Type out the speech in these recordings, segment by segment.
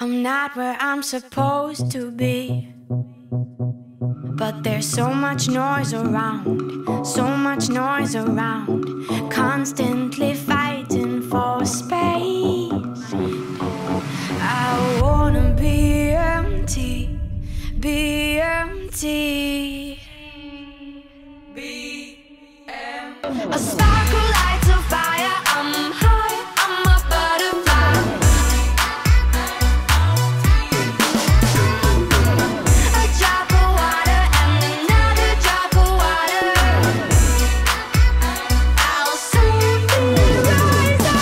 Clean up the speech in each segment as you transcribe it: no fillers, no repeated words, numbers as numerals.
I'm not where I'm supposed to be, but there's so much noise around, so much noise around, constantly fighting for space. I wanna be empty, be empty, be empty. A spark who lights a fire, I'm high, I'm a butterfly. A drop of water and another drop of water. I'll soon be rising.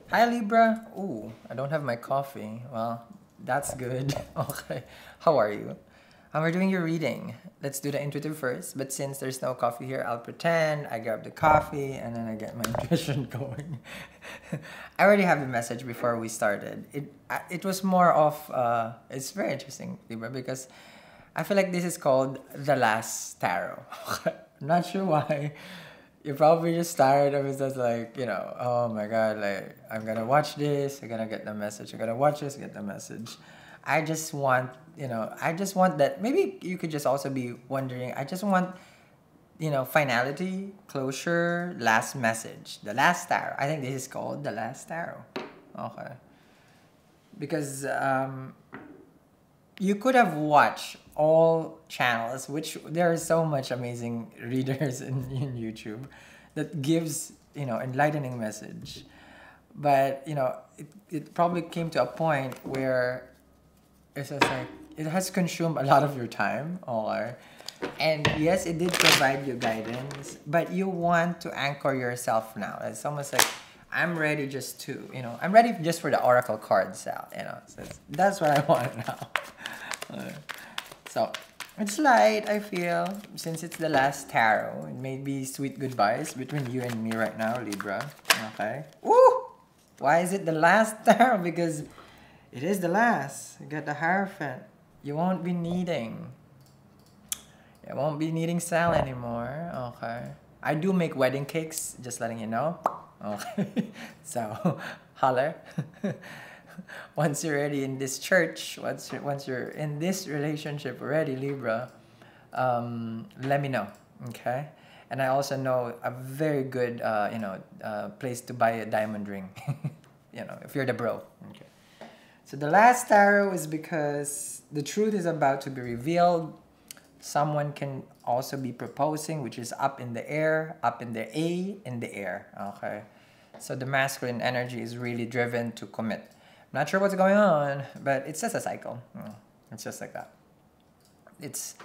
Hi Libra. Ooh, I don't have my coffee. Well, that's good. Okay. How are you? We're doing your reading. Let's do the intuitive first. But since there's no coffee here, I'll pretend I grab the coffee and then I get my intuition going. I already have the message before we started. It was more of it's very interesting, Libra, because I feel like this is called the last tarot. I'm not sure why. You're probably just tired of it. Just like, you know, oh my god, like I'm gonna watch this, I'm gonna get the message, I'm gonna watch this, get the message. I just want, you know, I just want that. Maybe you could just also be wondering, I just want, you know, finality, closure, last message, the last tarot. I think this is called the last tarot. Okay. Because you could have watched all channels, which there are so much amazing readers in YouTube that gives, you know, enlightening message. But, you know, it probably came to a point where it's just like, it has consumed a lot of your time, or, and yes, it did provide you guidance, but you want to anchor yourself now. It's almost like, I'm ready just to, you know, I'm ready just for the oracle cards out, you know. So that's what I want now. So it's light, I feel, since it's the last tarot. It may be sweet goodbyes between you and me right now, Libra. Okay. Woo! Why is it the last tarot? Because it is the last. You got the Hierophant. You won't be needing. You won't be needing Sal anymore. Okay. I do make wedding cakes, just letting you know. Okay. So, holler. Once you're ready in this church, once you're in this relationship already, Libra, let me know, okay? And I also know a very good, you know, place to buy a diamond ring, you know, if you're the bro, okay? So the last tarot is because the truth is about to be revealed. Someone can also be proposing, which is up in the air, up in the air, okay? So the masculine energy is really driven to commit. Not sure what's going on, but it's just a cycle. It's just like that. It's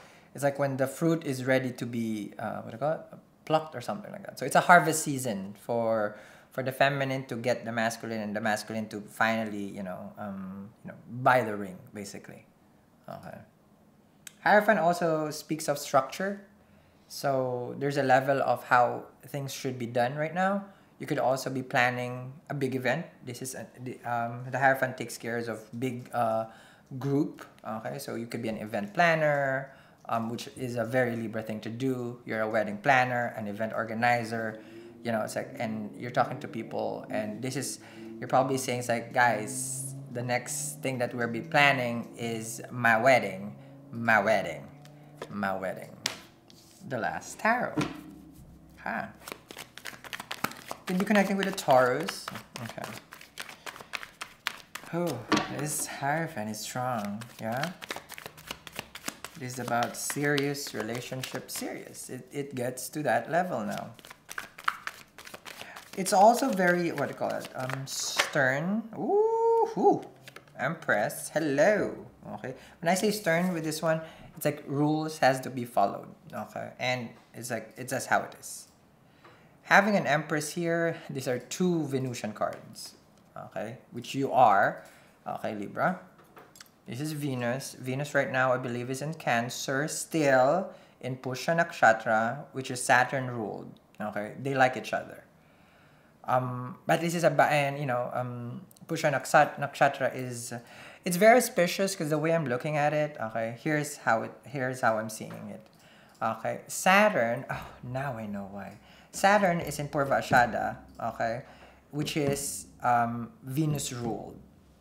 like when the fruit is ready to be what do you call it? Plucked or something like that. So it's a harvest season for the feminine to get the masculine, and the masculine to finally, you know, buy the ring, basically. Okay. Hierophant also speaks of structure. So there's a level of how things should be done right now. You could also be planning a big event. This is the Hierophant takes care of big group. Okay, so you could be an event planner, which is a very Libra thing to do. You're a wedding planner, an event organizer. You know, it's like, and you're talking to people, and this is, you're probably saying, it's like, guys, the next thing that we'll be planning is my wedding, my wedding, my wedding. The last tarot. Huh. Could be connecting with the Taurus. Okay. Oh, this Hierophant is strong. Yeah. It is about serious relationship. Serious. It gets to that level now. It's also very, what do you call it? Stern. Ooh, Empress. Hello. Okay. When I say stern with this one, it's like rules has to be followed. Okay. And it's like, it's just how it is. Having an Empress here, these are two Venusian cards, okay, which you are, okay, Libra. This is Venus. Venus right now, I believe, is in Cancer, still in Pusha Nakshatra, which is Saturn ruled, okay. They like each other. But this is and you know, Pusha Nakshatra is, it's very auspicious because the way I'm looking at it, okay, here's how I'm seeing it. Okay, Saturn, oh, now I know why. Saturn is in Purva Ashada, okay? which is Venus ruled.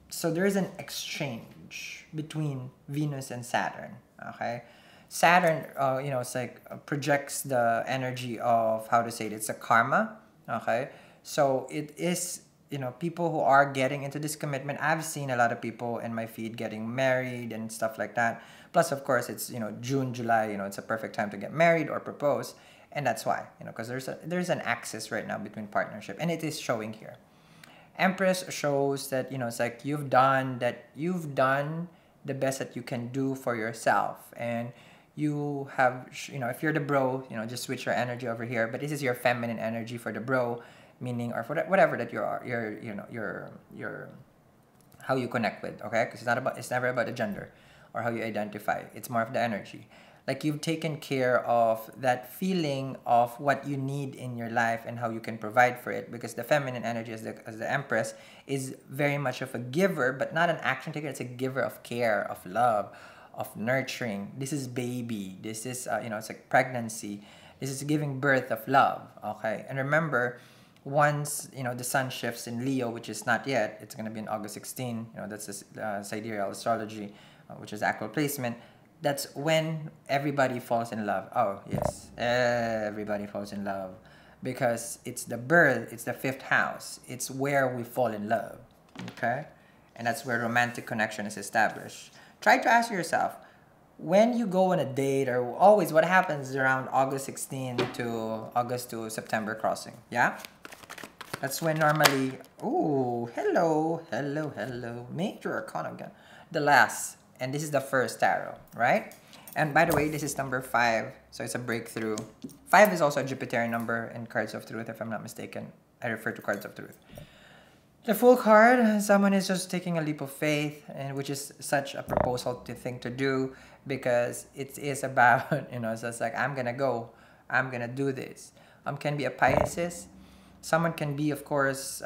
So there is an exchange between Venus and Saturn. Okay, Saturn, it's like projects the energy of, how to say it, it's a karma. Okay, so it is, people who are getting into this commitment. I've seen a lot of people in my feed getting married and stuff like that. Plus, of course, it's June, July. It's a perfect time to get married or propose, and that's why, because there's an axis right now between partnership, and it is showing here. Empress shows that it's like you've done the best that you can do for yourself, and you have if you're the bro, just switch your energy over here. But this is your feminine energy for the bro, meaning, or for whatever that you're how you connect with. Okay, because it's never about the gender or how you identify. It's more of the energy. Like, you've taken care of that feeling of what you need in your life and how you can provide for it, because the feminine energy as the Empress is very much of a giver, but not an action taker. It's a giver of care, of love, of nurturing. This is baby. This is it's like pregnancy. This is giving birth of love. Okay, and remember, once the sun shifts in Leo, which is not yet, it's going to be in August 16. That's the sidereal astrology, which is actual placement. That's when everybody falls in love. Oh, yes. Everybody falls in love. Because it's the birth, it's the 5th house. It's where we fall in love. Okay? And that's where romantic connection is established. Try to ask yourself, when you go on a date, or always what happens around August 16 to August to September crossing. Yeah? That's when normally, ooh, hello. Major Arcana again. The last. And this is the first tarot, right? And by the way, this is number 5. So it's a breakthrough. 5 is also a Jupiterian number in Cards of Truth, if I'm not mistaken. I refer to Cards of Truth. The Fool card, someone is just taking a leap of faith, and which is such a proposal thing to do, because it is about, it's just like, I'm gonna go. I'm gonna do this. Can be a Pisces. Someone can be, of course,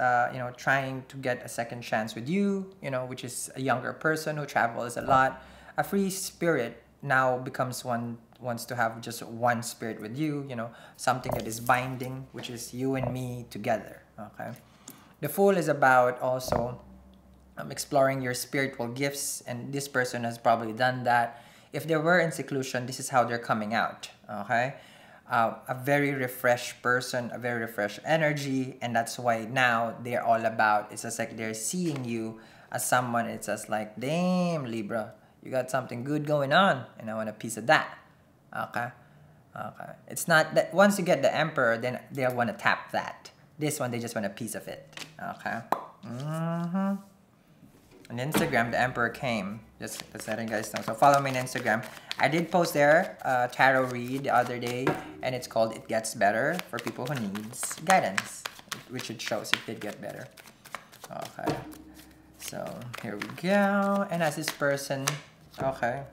trying to get a second chance with you, which is a younger person who travels a lot. A free spirit now becomes wants to have just one spirit with you, something that is binding, which is you and me together, okay? The Fool is about also exploring your spiritual gifts, and this person has probably done that. If they were in seclusion, this is how they're coming out, okay? A very refreshed person, a very refreshed energy, and that's why now they're all about, it's just like they're seeing you as someone, it's just like, damn, Libra, you got something good going on, and I want a piece of that. Okay? It's not that once you get the Emperor, then they'll want to tap that. This one, they just want a piece of it. Okay? On Instagram, the Emperor came. Just letting you guys know. So follow me on Instagram. I did post there a tarot read the other day, and it's called It Gets Better, for people who needs guidance, which it shows it did get better. Okay. So here we go. And as this person, okay,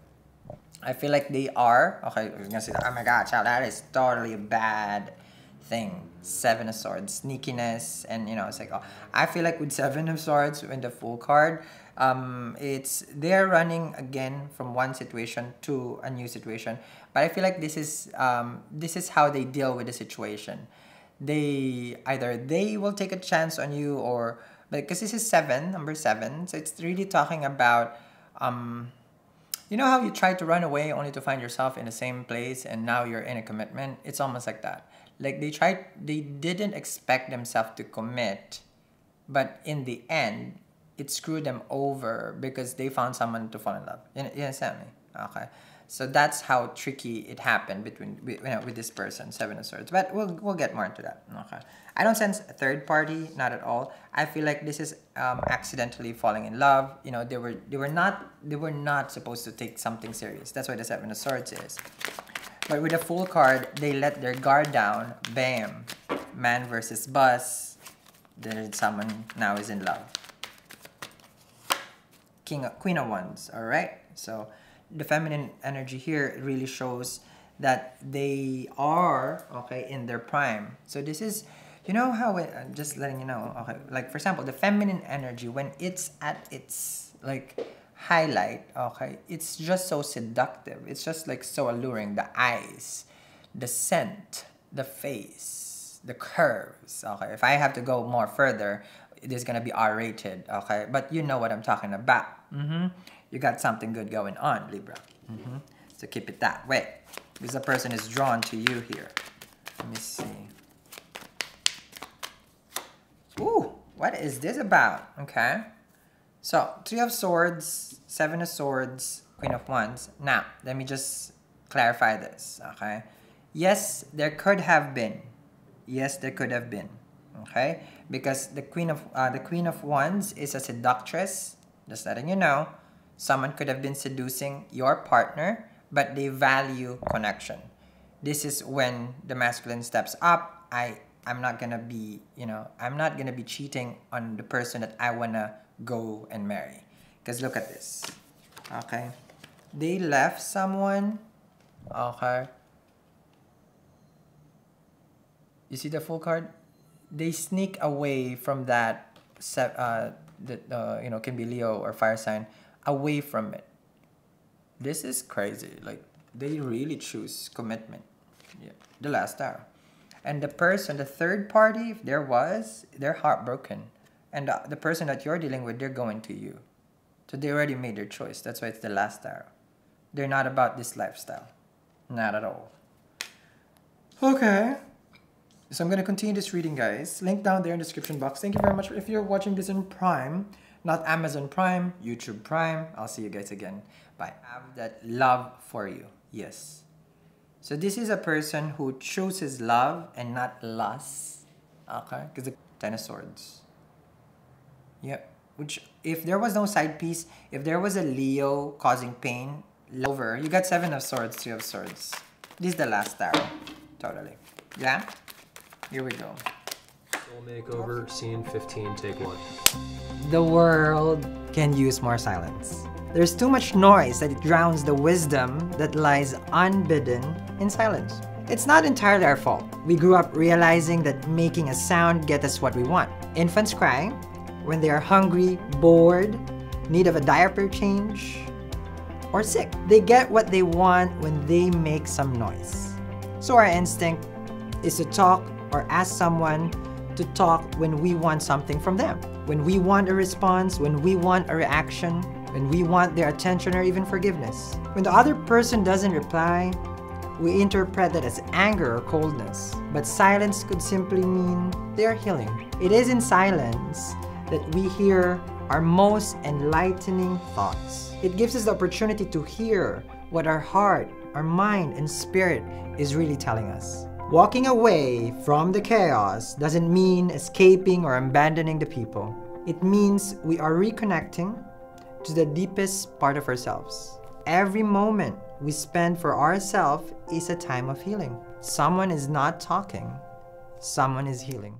I feel like they are, okay, you're gonna say, oh my god, child, that is totally a bad thing. 7 of Swords, sneakiness, and it's like, oh, I feel like with 7 of Swords in the Fool card, they're running again from one situation to a new situation, but I feel like this is how they deal with the situation. Either they will take a chance on you, or because this is number 7, so it's really talking about how you try to run away only to find yourself in the same place, and now you're in a commitment. It's almost like that. Like they didn't expect themselves to commit, but in the end, it screwed them over because they found someone to fall in love. You understand me? Okay. So that's how tricky it happened with this person, 7 of Swords. But we'll get more into that. Okay. I don't sense a third party, not at all. I feel like this is accidentally falling in love. They were not supposed to take something serious. That's why the 7 of Swords is. But with the Fool card, they let their guard down. Bam. Man versus bus. Then someone now is in love. Queen of Wands. Alright? So the feminine energy here really shows that they are, okay, in their prime. So this is, how I'm just letting you know, okay, like for example, the feminine energy, when it's at its like highlight, okay, it's just so seductive. It's just like so alluring. The eyes, the scent, the face, lines, the curves, okay? If I have to go more further, it is gonna be R-rated, okay? But you know what I'm talking about. You got something good going on, Libra. So keep it that way. Because the person is drawn to you here. Let me see. Ooh, what is this about? Okay. So, 3 of Swords, 7 of Swords, Queen of Wands. Now, let me just clarify this, okay? Yes, there could have been. Yes, there could have been. Okay? Because the Queen of Wands is a seductress. Just letting you know. Someone could have been seducing your partner, but they value connection. This is when the masculine steps up. I'm not gonna be, I'm not gonna be cheating on the person that I wanna go and marry. Because look at this. Okay? They left someone. Okay? You see the full card? They sneak away from that, can be Leo or fire sign, away from it. This is crazy. Like, they really choose commitment. Yeah, the last arrow. And the person, the third party, if there was, they're heartbroken. And the person that you're dealing with, they're going to you. So they already made their choice. That's why it's the last arrow. They're not about this lifestyle. Not at all. Okay. So I'm going to continue this reading, guys. Link down there in the description box. Thank you very much. If you're watching this in Prime, not Amazon Prime, YouTube Prime, I'll see you guys again. Bye. I have that love for you. Yes. So this is a person who chooses love and not lust. Okay? Because the 10 of Swords. Yep. Which, if there was no side piece, if there was a Leo causing pain, over, you got 7 of Swords, 3 of Swords. This is the last arrow. Totally. Yeah? Here we go. Soul Makeover, Scene 15, take 1. The world can use more silence. There's too much noise that it drowns the wisdom that lies unbidden in silence. It's not entirely our fault. We grew up realizing that making a sound gets us what we want. Infants cry when they are hungry, bored, need of a diaper change, or sick. They get what they want when they make some noise. So our instinct is to talk or ask someone to talk when we want something from them. When we want a response, when we want a reaction, when we want their attention or even forgiveness. When the other person doesn't reply, we interpret that as anger or coldness. But silence could simply mean they're healing. It is in silence that we hear our most enlightening thoughts. It gives us the opportunity to hear what our heart, our mind, and spirit is really telling us. Walking away from the chaos doesn't mean escaping or abandoning the people. It means we are reconnecting to the deepest part of ourselves. Every moment we spend for ourselves is a time of healing. Someone is not talking, someone is healing.